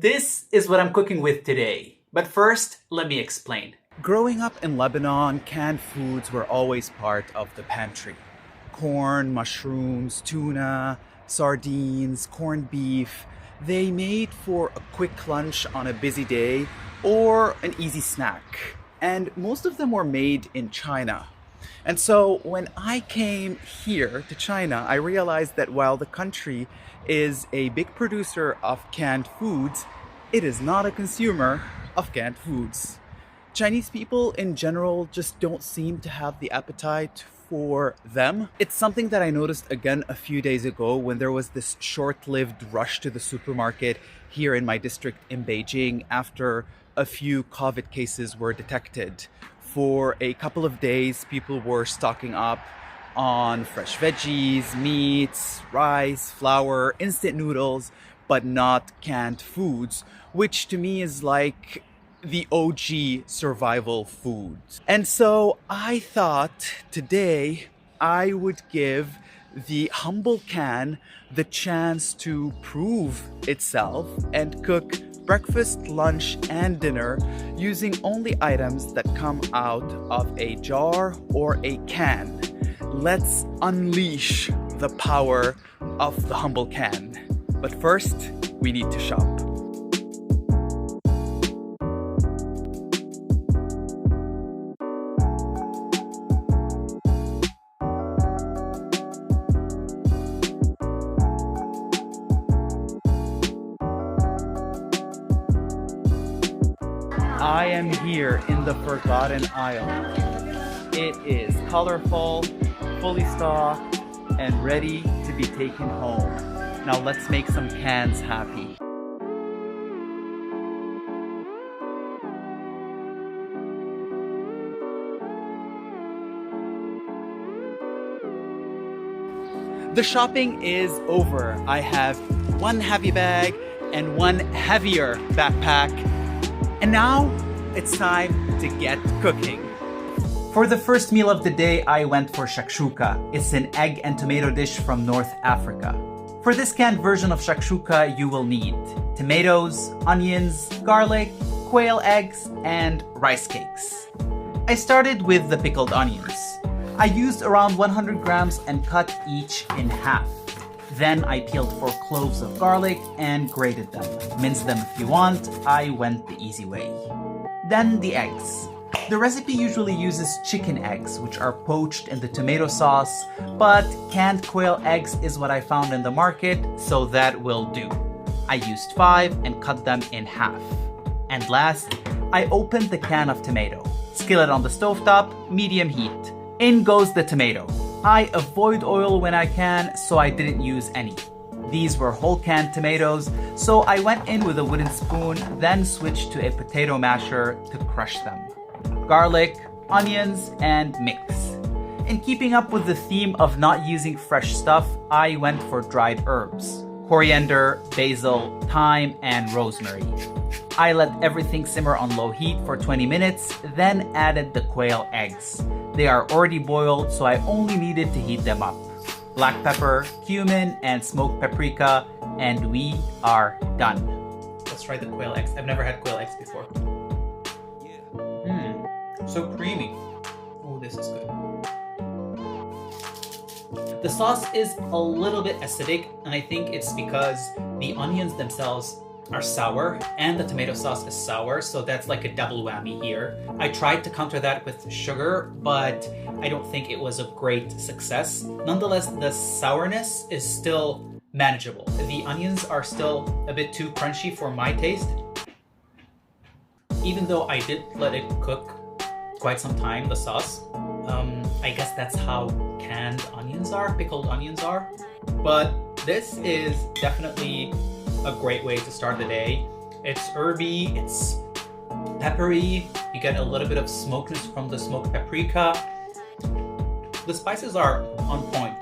This is what I'm cooking with today. But first, let me explain. Growing up in Lebanon, canned foods were always part of the pantry. Corn, mushrooms, tuna, sardines, corned beef. They made for a quick lunch on a busy day or an easy snack. And most of them were made in China. And so when I came here to China, I realized that while the country is a big producer of canned foods, it is not a consumer of canned foods. Chinese people in general just don't seem to have the appetite for them. It's something that I noticed again a few days ago when there was this short-lived rush to the supermarket here in my district in Beijing after a few COVID cases were detected. For a couple of days, people were stocking up on fresh veggies, meats, rice, flour, instant noodles, but not canned foods, which to me is like the OG survival food. And so I thought today I would give the humble can the chance to prove itself and cook breakfast, lunch, and dinner using only items that come out of a jar or a can. Let's unleash the power of the humble can. But first, we need to shop. I am here in the forgotten aisle. It is colorful, fully stocked, and ready to be taken home. Now let's make some cans happy. The shopping is over. I have one heavy bag and one heavier backpack. And now it's time to get cooking. For the first meal of the day, I went for shakshuka. It's an egg and tomato dish from North Africa. For this canned version of shakshuka, you will need tomatoes, onions, garlic, quail eggs, and rice cakes. I started with the pickled onions. I used around 100 grams and cut each in half. Then I peeled 4 cloves of garlic and grated them. Mince them if you want, I went the easy way. Then the eggs. The recipe usually uses chicken eggs, which are poached in the tomato sauce, but canned quail eggs is what I found in the market, so that will do. I used 5 and cut them in half. And last, I opened the can of tomato. Skillet on the stovetop, medium heat. In goes the tomato. I avoid oil when I can, so I didn't use any. These were whole canned tomatoes, so I went in with a wooden spoon, then switched to a potato masher to crush them. Garlic, onions, and mix. In keeping up with the theme of not using fresh stuff, I went for dried herbs. Coriander, basil, thyme, and rosemary. I let everything simmer on low heat for 20 minutes, then added the quail eggs. They are already boiled, so I only needed to heat them up. Black pepper, cumin, and smoked paprika, and we are done. Let's try the quail eggs. I've never had quail eggs before. So creamy. Oh, this is good. The sauce is a little bit acidic, and I think it's because the onions themselves are sour and the tomato sauce is sour, so that's like a double whammy here. I tried to counter that with sugar, but I don't think it was a great success. Nonetheless, the sourness is still manageable. The onions are still a bit too crunchy for my taste. Even though I did let it cook quite some time, the sauce. I guess that's how canned onions are, pickled onions are. But this is definitely a great way to start the day. It's herby, it's peppery, you get a little bit of smokiness from the smoked paprika. The spices are on point.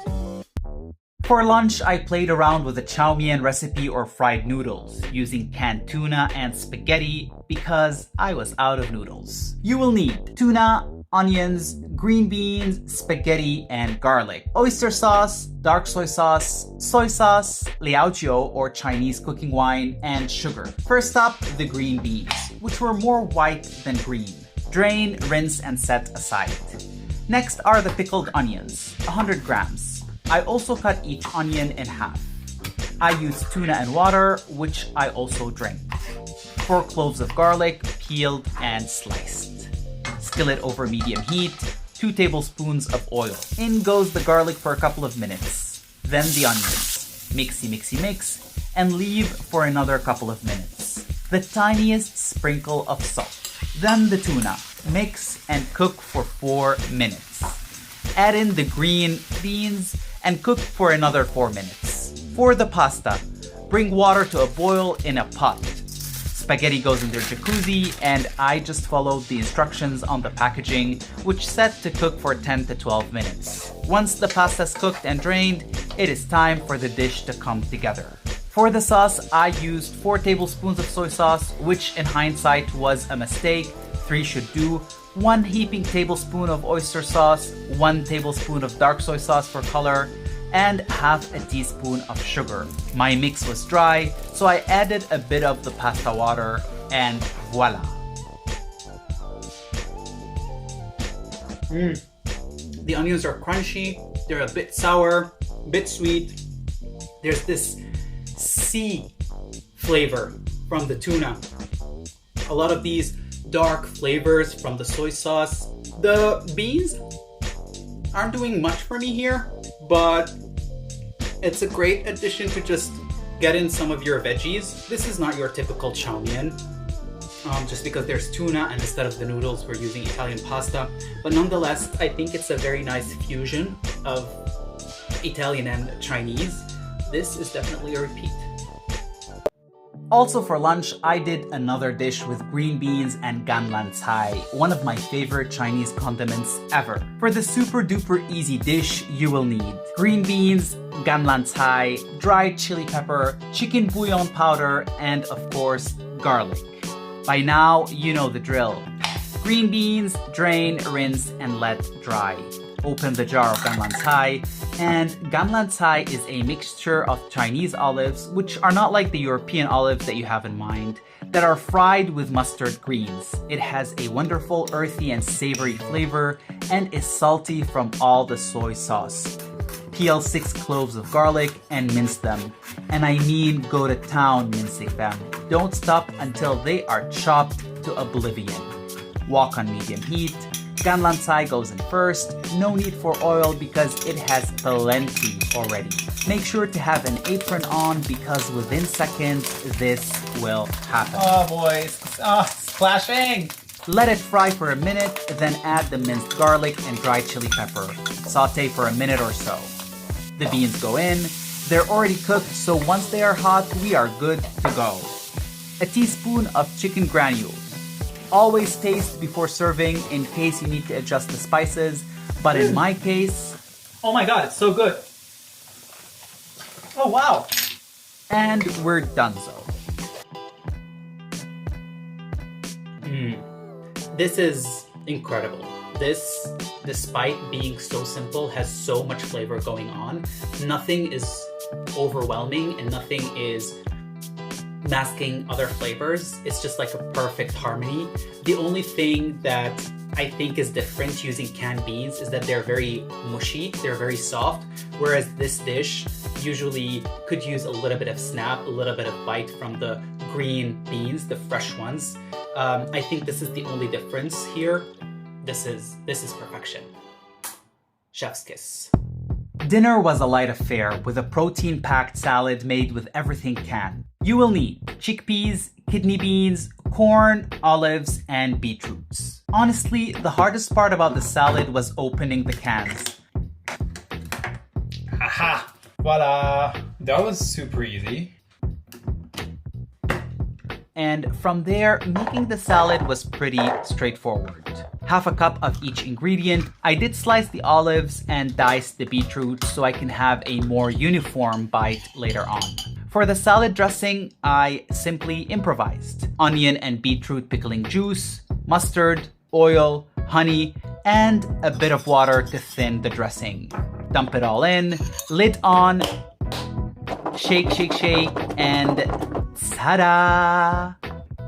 For lunch, I played around with a chow mein recipe or fried noodles, using canned tuna and spaghetti because I was out of noodles. You will need tuna, onions, green beans, spaghetti, and garlic, oyster sauce, dark soy sauce, liaojiu or Chinese cooking wine, and sugar. First up, the green beans, which were more white than green. Drain, rinse, and set aside. Next are the pickled onions, 100 grams. I also cut each onion in half. I used tuna and water, which I also drained. 4 cloves of garlic, peeled and sliced. Skillet over medium heat, 2 tablespoons of oil. In goes the garlic for a couple of minutes. Then the onions. Mix, and leave for another couple of minutes. The tiniest sprinkle of salt. Then the tuna. Mix and cook for 4 minutes. Add in the green beans and cook for another 4 minutes. For the pasta, bring water to a boil in a pot. Spaghetti goes in their jacuzzi, and I just followed the instructions on the packaging, which said to cook for 10 to 12 minutes. Once the pasta's cooked and drained, it is time for the dish to come together. For the sauce, I used 4 tablespoons of soy sauce, which in hindsight was a mistake. 3 should do. 1 heaping tablespoon of oyster sauce, 1 tablespoon of dark soy sauce for color, and half a teaspoon of sugar. My mix was dry, so I added a bit of the pasta water, and voila. The onions are crunchy, they're a bit sour, a bit sweet. There's this sea flavor from the tuna. A lot of these dark flavors from the soy sauce. The beans aren't doing much for me here, but it's a great addition to just get in some of your veggies. This is not your typical chow mein, just because there's tuna and instead of the noodles we're using Italian pasta. But nonetheless, I think it's a very nice fusion of Italian and Chinese. This is definitely a repeat. Also for lunch, I did another dish with green beans and ganlan cai, one of my favorite Chinese condiments ever. For the super duper easy dish, you will need green beans, ganlan cai, dried chili pepper, chicken bouillon powder, and of course, garlic. By now, you know the drill. Green beans, drain, rinse, and let dry. Open the jar of ganlan cai, and ganlan cai is a mixture of Chinese olives, which are not like the European olives that you have in mind, that are fried with mustard greens. It has a wonderful earthy and savory flavor and is salty from all the soy sauce. Peel 6 cloves of garlic and mince them. And I mean go to town mincing them. Don't stop until they are chopped to oblivion. Wok on medium heat. Ganlan cai goes in first. No need for oil because it has plenty already. Make sure to have an apron on because within seconds this will happen. Oh boy, splashing! Let it fry for a minute, then add the minced garlic and dried chili pepper. Saute for a minute or so. The beans go in. They're already cooked, so once they are hot, we are good to go. A teaspoon of chicken granules. Always taste before serving in case you need to adjust the spices, but in my case... Oh my god, it's so good! Oh wow! And we're donezo. This is incredible. This, despite being so simple, has so much flavor going on. Nothing is overwhelming and nothing is masking other flavors. It's just like a perfect harmony. The only thing that I think is different using canned beans is that they're very mushy, they're very soft, whereas this dish usually could use a little bit of snap, a little bit of bite from the green beans, the fresh ones. I think this is the only difference here. This is perfection. Chef's kiss. Dinner was a light affair with a protein-packed salad made with everything canned. You will need chickpeas, kidney beans, corn, olives, and beetroots. Honestly, the hardest part about the salad was opening the cans. Aha! Voila! That was super easy. And from there, making the salad was pretty straightforward. Half a cup of each ingredient. I did slice the olives and dice the beetroot so I can have a more uniform bite later on. For the salad dressing, I simply improvised. Onion and beetroot pickling juice, mustard, oil, honey, and a bit of water to thin the dressing. Dump it all in, lid on, shake, shake, shake, and ta-da!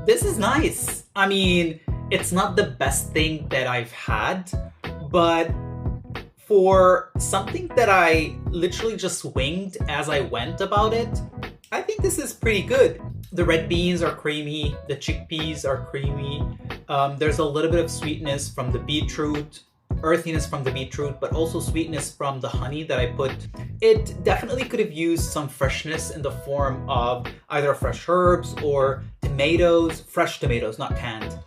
This is nice. I mean, it's not the best thing that I've had, but for something that I literally just winged as I went about it, I think this is pretty good. The red beans are creamy, the chickpeas are creamy. There's a little bit of sweetness from the beetroot, earthiness from the beetroot, but also sweetness from the honey that I put. It definitely could have used some freshness in the form of either fresh herbs or tomatoes, fresh tomatoes, not canned,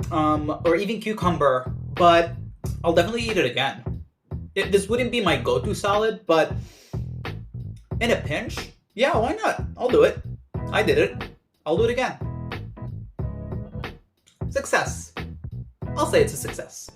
or even cucumber, but I'll definitely eat it again. This wouldn't be my go-to salad, but in a pinch, yeah, why not? I'll do it. I did it. I'll do it again. Success. I'll say it's a success.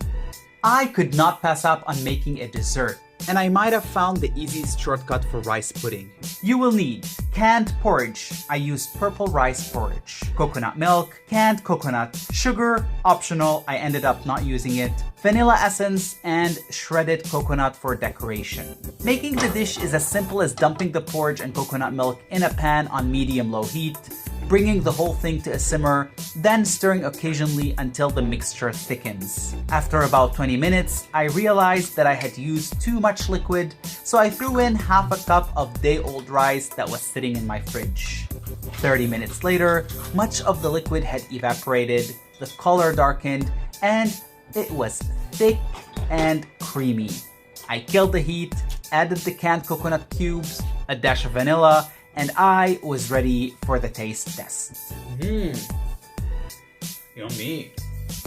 I could not pass up on making a dessert. And I might have found the easiest shortcut for rice pudding. You will need canned porridge. I used purple rice porridge. Coconut milk, canned coconut, sugar, optional, I ended up not using it, vanilla essence, and shredded coconut for decoration. Making the dish is as simple as dumping the porridge and coconut milk in a pan on medium-low heat, bringing the whole thing to a simmer, then stirring occasionally until the mixture thickens. After about 20 minutes, I realized that I had used too much liquid, so I threw in half a cup of day-old rice that was sitting in my fridge. 30 minutes later, much of the liquid had evaporated, the color darkened, and it was thick and creamy. I killed the heat, added the canned coconut cubes, a dash of vanilla, and I was ready for the taste test. Yummy.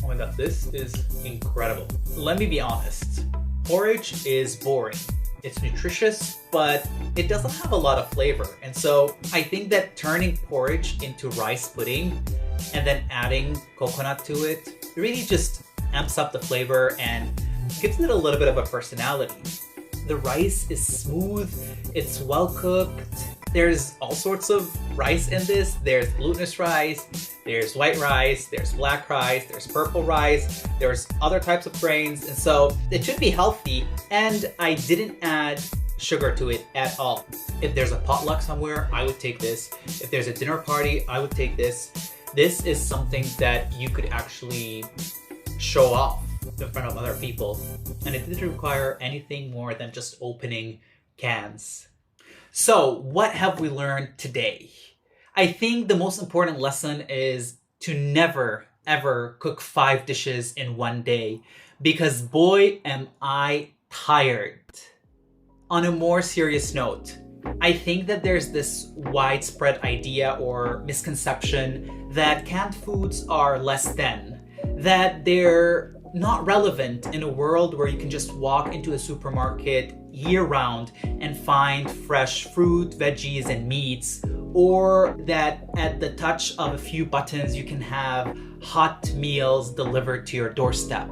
Oh my god, this is incredible. Let me be honest. Porridge is boring. It's nutritious, but it doesn't have a lot of flavor. And so I think that turning porridge into rice pudding and then adding coconut to it really just amps up the flavor and gives it a little bit of a personality. The rice is smooth, it's well cooked. There's all sorts of rice in this. There's glutinous rice, there's white rice, there's black rice, there's purple rice, there's other types of grains, and so it should be healthy. And I didn't add sugar to it at all. If there's a potluck somewhere, I would take this. If there's a dinner party, I would take this. This is something that you could actually show off in front of other people. And it didn't require anything more than just opening cans. So, what have we learned today? I think the most important lesson is to never, ever cook 5 dishes in one day, because boy, am I tired. On a more serious note, I think that there's this widespread idea or misconception that canned foods are less than, that they're not relevant in a world where you can just walk into a supermarket year-round and find fresh fruit, veggies, and meats, or that at the touch of a few buttons you can have hot meals delivered to your doorstep.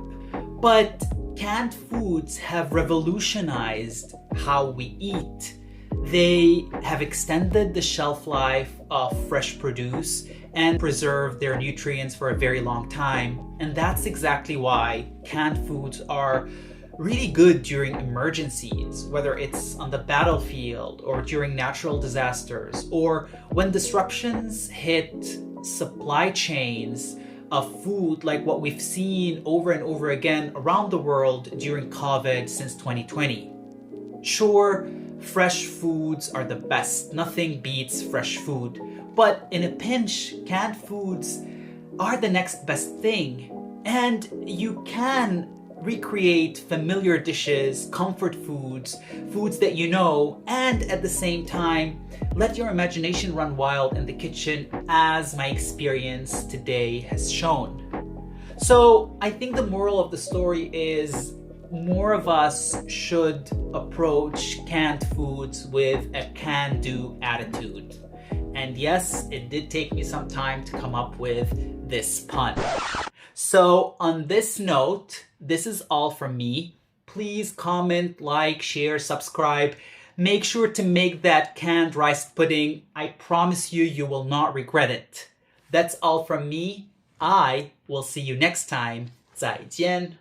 But canned foods have revolutionized how we eat. They have extended the shelf life of fresh produce and preserved their nutrients for a very long time. And that's exactly why canned foods are really good during emergencies, whether it's on the battlefield or during natural disasters, or when disruptions hit supply chains of food like what we've seen over and over again around the world during COVID since 2020. Sure, fresh foods are the best. Nothing beats fresh food. But in a pinch, canned foods are the next best thing. And you can recreate familiar dishes, comfort foods, foods that you know, and at the same time, let your imagination run wild in the kitchen, as my experience today has shown. So I think the moral of the story is more of us should approach canned foods with a can-do attitude. And yes, it did take me some time to come up with this pun. So on this note, this is all from me. Please comment, like, share, subscribe. Make sure to make that canned rice pudding. I promise you, you will not regret it. That's all from me. I will see you next time. 再见.